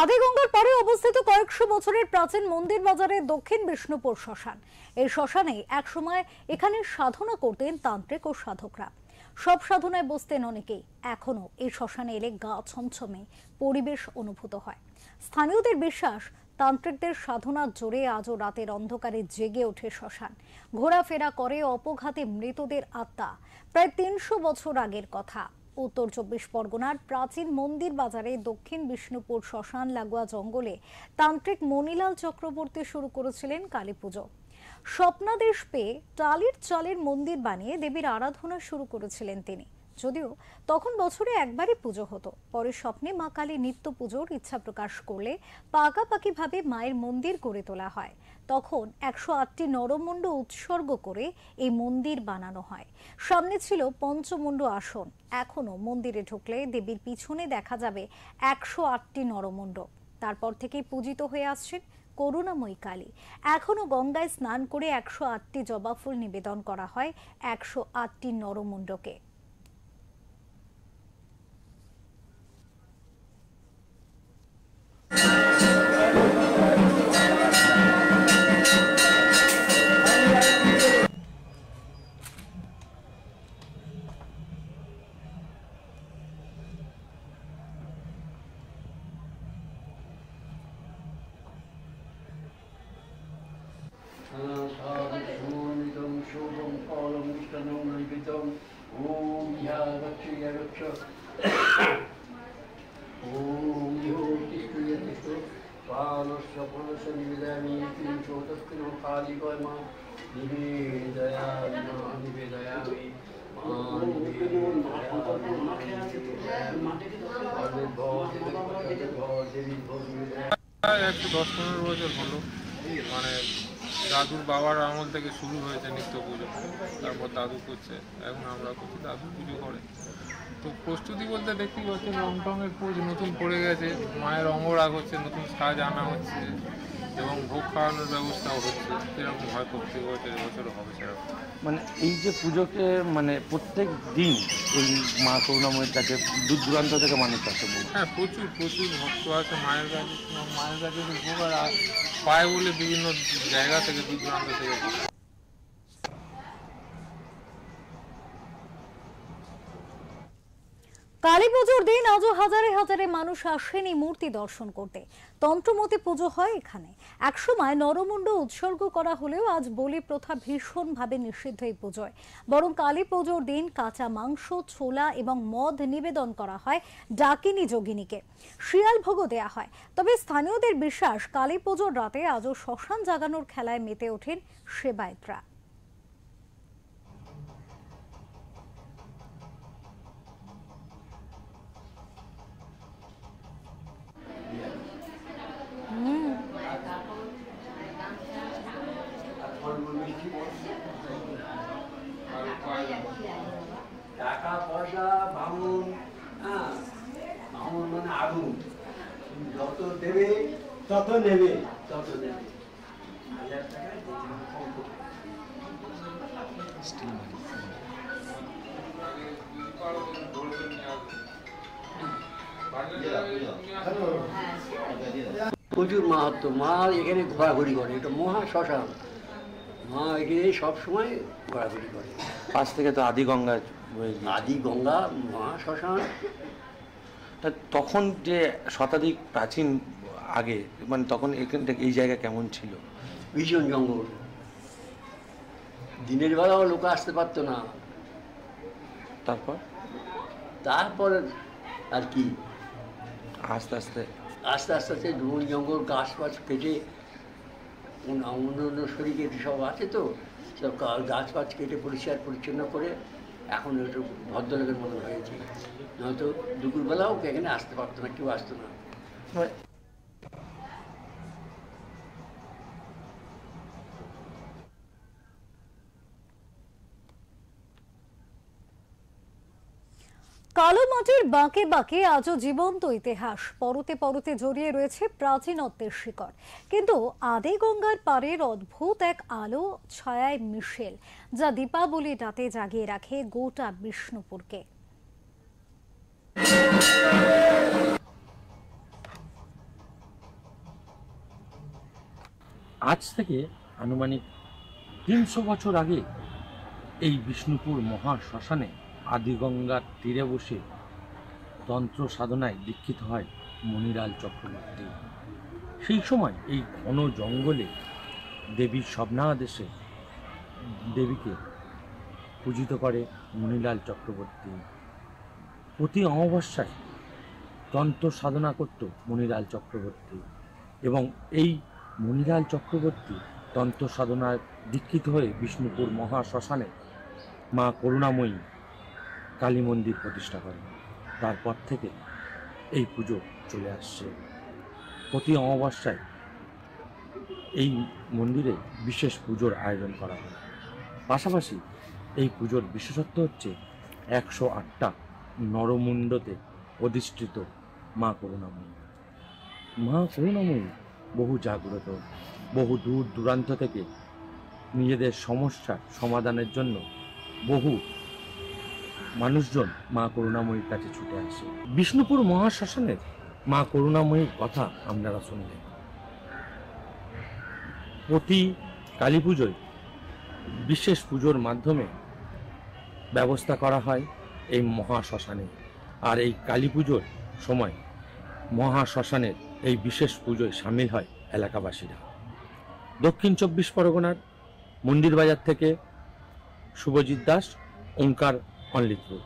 আদিগঙ্গার পরে অবস্থিত কয়েকশো বছরের প্রাচীন মন্দির বাজারে দক্ষিণ বিষ্ণুপুর শ্মশান। এই শ্মশানে একসময় এখানে সাধনা করতেন তান্ত্রিক ও সাধকরা। সব সাধনায় বসতেন অনেকেই। এখনো এই শ্মশানে এলে গা ছমছমে পরিবেশ অনুভূত হয়। স্থানীয়দের বিশ্বাস, তান্ত্রিকদের সাধনার জোরে আজও রাতের অন্ধকারে জেগে ওঠে শ্মশান। ঘোরাফেরা করে অপঘাতে মৃতদের আত্মা। প্রায় ৩০০ বছর আগের কথা। উত্তর ২৪ পরগনার প্রাচীন মন্দির বাজারে দক্ষিণ বিষ্ণুপুর শ্মশান লাগোয়া জঙ্গলে তান্ত্রিক মণিলাল চক্রবর্তী শুরু করেছিলেন কালী পুজো। স্বপ্নাদেশ পেয়ে টালির চালের মন্দির বানিয়ে দেবীর আরাধনা শুরু করেছিলেন তিনি। যদিও তখন বছরে একবারই পুজো হতো। পরে স্বপ্নে মা কালী নিত্য পুজোর ইচ্ছা প্রকাশ করলে পাকাপাকিভাবে মায়ের মন্দির গড়ে তোলা হয়। তখন ১০৮টি নরমুণ্ড উৎসর্গ করে এই মন্দির বানানো হয়। সামনে ছিল পঞ্চমুণ্ড আসন। এখনো মন্দিরে ঢুকলে দেবীর পিছনে দেখা যাবে ১০৮টি নরমুণ্ড। তারপর থেকেই পূজিত হয়ে আসছেন করুণাময়ী কালী। এখনো গঙ্গায় স্নান করে ১০৮টি জবা ফুল নিবেদন করা হয় ১০৮টি নরমুণ্ডকে। একটু ১০-১৫ বছর হলো, মানে দাদুর বাবার আমল থেকে শুরু হয়েছে নিত্য পুজো। তারপর দাদু করছে, এখন আমরা করছি, দাদু পুজো করে। তো প্রস্তুতি বলতে দেখতেই পাচ্ছি রং টঙের পোজ নতুন পড়ে গেছে, মায়ের অঙ্গরাগ হচ্ছে, নতুন সাজ আনা হচ্ছে এবং ভোগ খাওয়ানোর ব্যবস্থাও হচ্ছে। সেরকম হয় প্রত্যেক বছর, এবছরও হবে সেরকম। মানে এই যে পুজোকে মানে প্রত্যেক দিন ওই মা করুণাময়ীর কাছে দূর দূরান্ত থেকে মানুষ আসে। হ্যাঁ, প্রচুর ভক্ত আছে মায়ের কাছে। মায়ের কাছে ভোগ আর পায় বলে বিভিন্ন জায়গা থেকে, দূর দূরান্ত থেকে। কালী পুজোর দিন আজও হাজারে হাজারে মানুষ আসেন এই মূর্তি দর্শন করতে। তন্ত্রমতে পুজো হয় এখানে। একসময় নরমুণ্ড উৎসর্গ করা হলেও আজ বলি প্রথা ভীষণভাবে নিষিদ্ধ এই পুজোয়। বরং কালী পুজোর দিন কাঁচা মাংস, ছোলা এবং মদ নিবেদন করা হয় ডাকিনী যোগিনীকে। শিয়াল ভোগও দেয়া হয়। তবে স্থানীয়দের বিশ্বাস, কালী পুজোর রাতে আজও শ্মশান জাগানোর খেলায় মেতে ওঠেন সেবায়েতরা। টাকা পয়সা ভাঙুন, ভাঙুন মানে আগুন, যত দেবে তত নেবে, তত নেবে। ১,০০০ টাকায় প্রচুর মাহাত্ম্য। মা এখানে ঘোরাঘুরি করে, এটা মহা শ্মশান। মা এখানে সবসময় ঘোরাঘুরি করে। পাশ থেকে তো আদিগঙ্গা, আদিগঙ্গা মহা শ্মশান। তখন যে শতাধিক প্রাচীন আগে, মানে তখন এখান থেকে এই জায়গা কেমন ছিল? ভীষণ জঙ্গল। দিনের বেলাও লোক আসতে পারতো না। তারপর আর কি আস্তে আস্তে আস্তে আস্তে আস্তে বন জঙ্গল গাছ ফাছ কেটে, অন্য শরীরে সব আছে তো, সব গাছ ফাছ কেটে পরিষ্কার পরিচ্ছন্ন করে এখন একটু ভদ্রলোকের মতো হয়েছে। নয়তো দুপুরবেলাও এখানে আসতে পারতো না, কেউ আসতো না। কালো মাটির বাঁকে বাঁকে আজও জীবন্ত ইতিহাস। পরতে পরতে জড়িয়ে রয়েছে প্রাচীনত্বের শিকড়। কিন্তু আদিগঙ্গার পাড়ের অদ্ভুত এক আলো ছায়ায় মিশেল, যা দীপাবলির রাতে জাগিয়ে রাখে গোটা বিষ্ণুপুরকে। আজ থেকে আনুমানিক 300 বছর আগে এই বিষ্ণুপুর মহাশ্মশানে আদিগঙ্গার তীরে বসে তন্ত্র সাধনায় দীক্ষিত হয় মণিলাল চক্রবর্তী। সেই সময় এই ঘন জঙ্গলে দেবীর স্বপ্নাদেশে দেবীকে পূজিত করে মণিলাল চক্রবর্তী। প্রতি অমাবস্যায় তন্ত্র সাধনা করত মণিলাল চক্রবর্তী, এবং এই মণিলাল চক্রবর্তী তন্ত্র সাধনায় দীক্ষিত হয়ে বিষ্ণুপুর মহাশ্মশানে মা করুণাময়ী কালী মন্দির প্রতিষ্ঠা করেন। তারপর থেকে এই পুজো চলে আসছে। প্রতি অমাবস্যায় এই মন্দিরে বিশেষ পুজোর আয়োজন করা হয়। পাশাপাশি এই পুজোর বিশেষত্ব হচ্ছে 108টা নরমুণ্ডতে অধিষ্ঠিত মা করুণাময়ী। মা করুণাময়ী বহু জাগ্রত, বহু দূর দূরান্ত থেকে নিজেদের সমস্যার সমাধানের জন্য বহু মানুষজন মা করুণাময়ীর কাছে ছুটে আসে। বিষ্ণুপুর মহাশ্মশানের মা করুণাময়ীর কথা আপনারা শুনলেন। প্রতি কালী পুজোয় বিশেষ পুজোর মাধ্যমে ব্যবস্থা করা হয় এই মহাশ্মশানে। আর এই কালী পুজোর সময় মহাশ্মশানের এই বিশেষ পুজোয় সামিল হয় এলাকাবাসীরা। দক্ষিণ 24 পরগনার মন্দির বাজার থেকে শুভজিৎ দাস, ওঙ্কার অনলিপুর।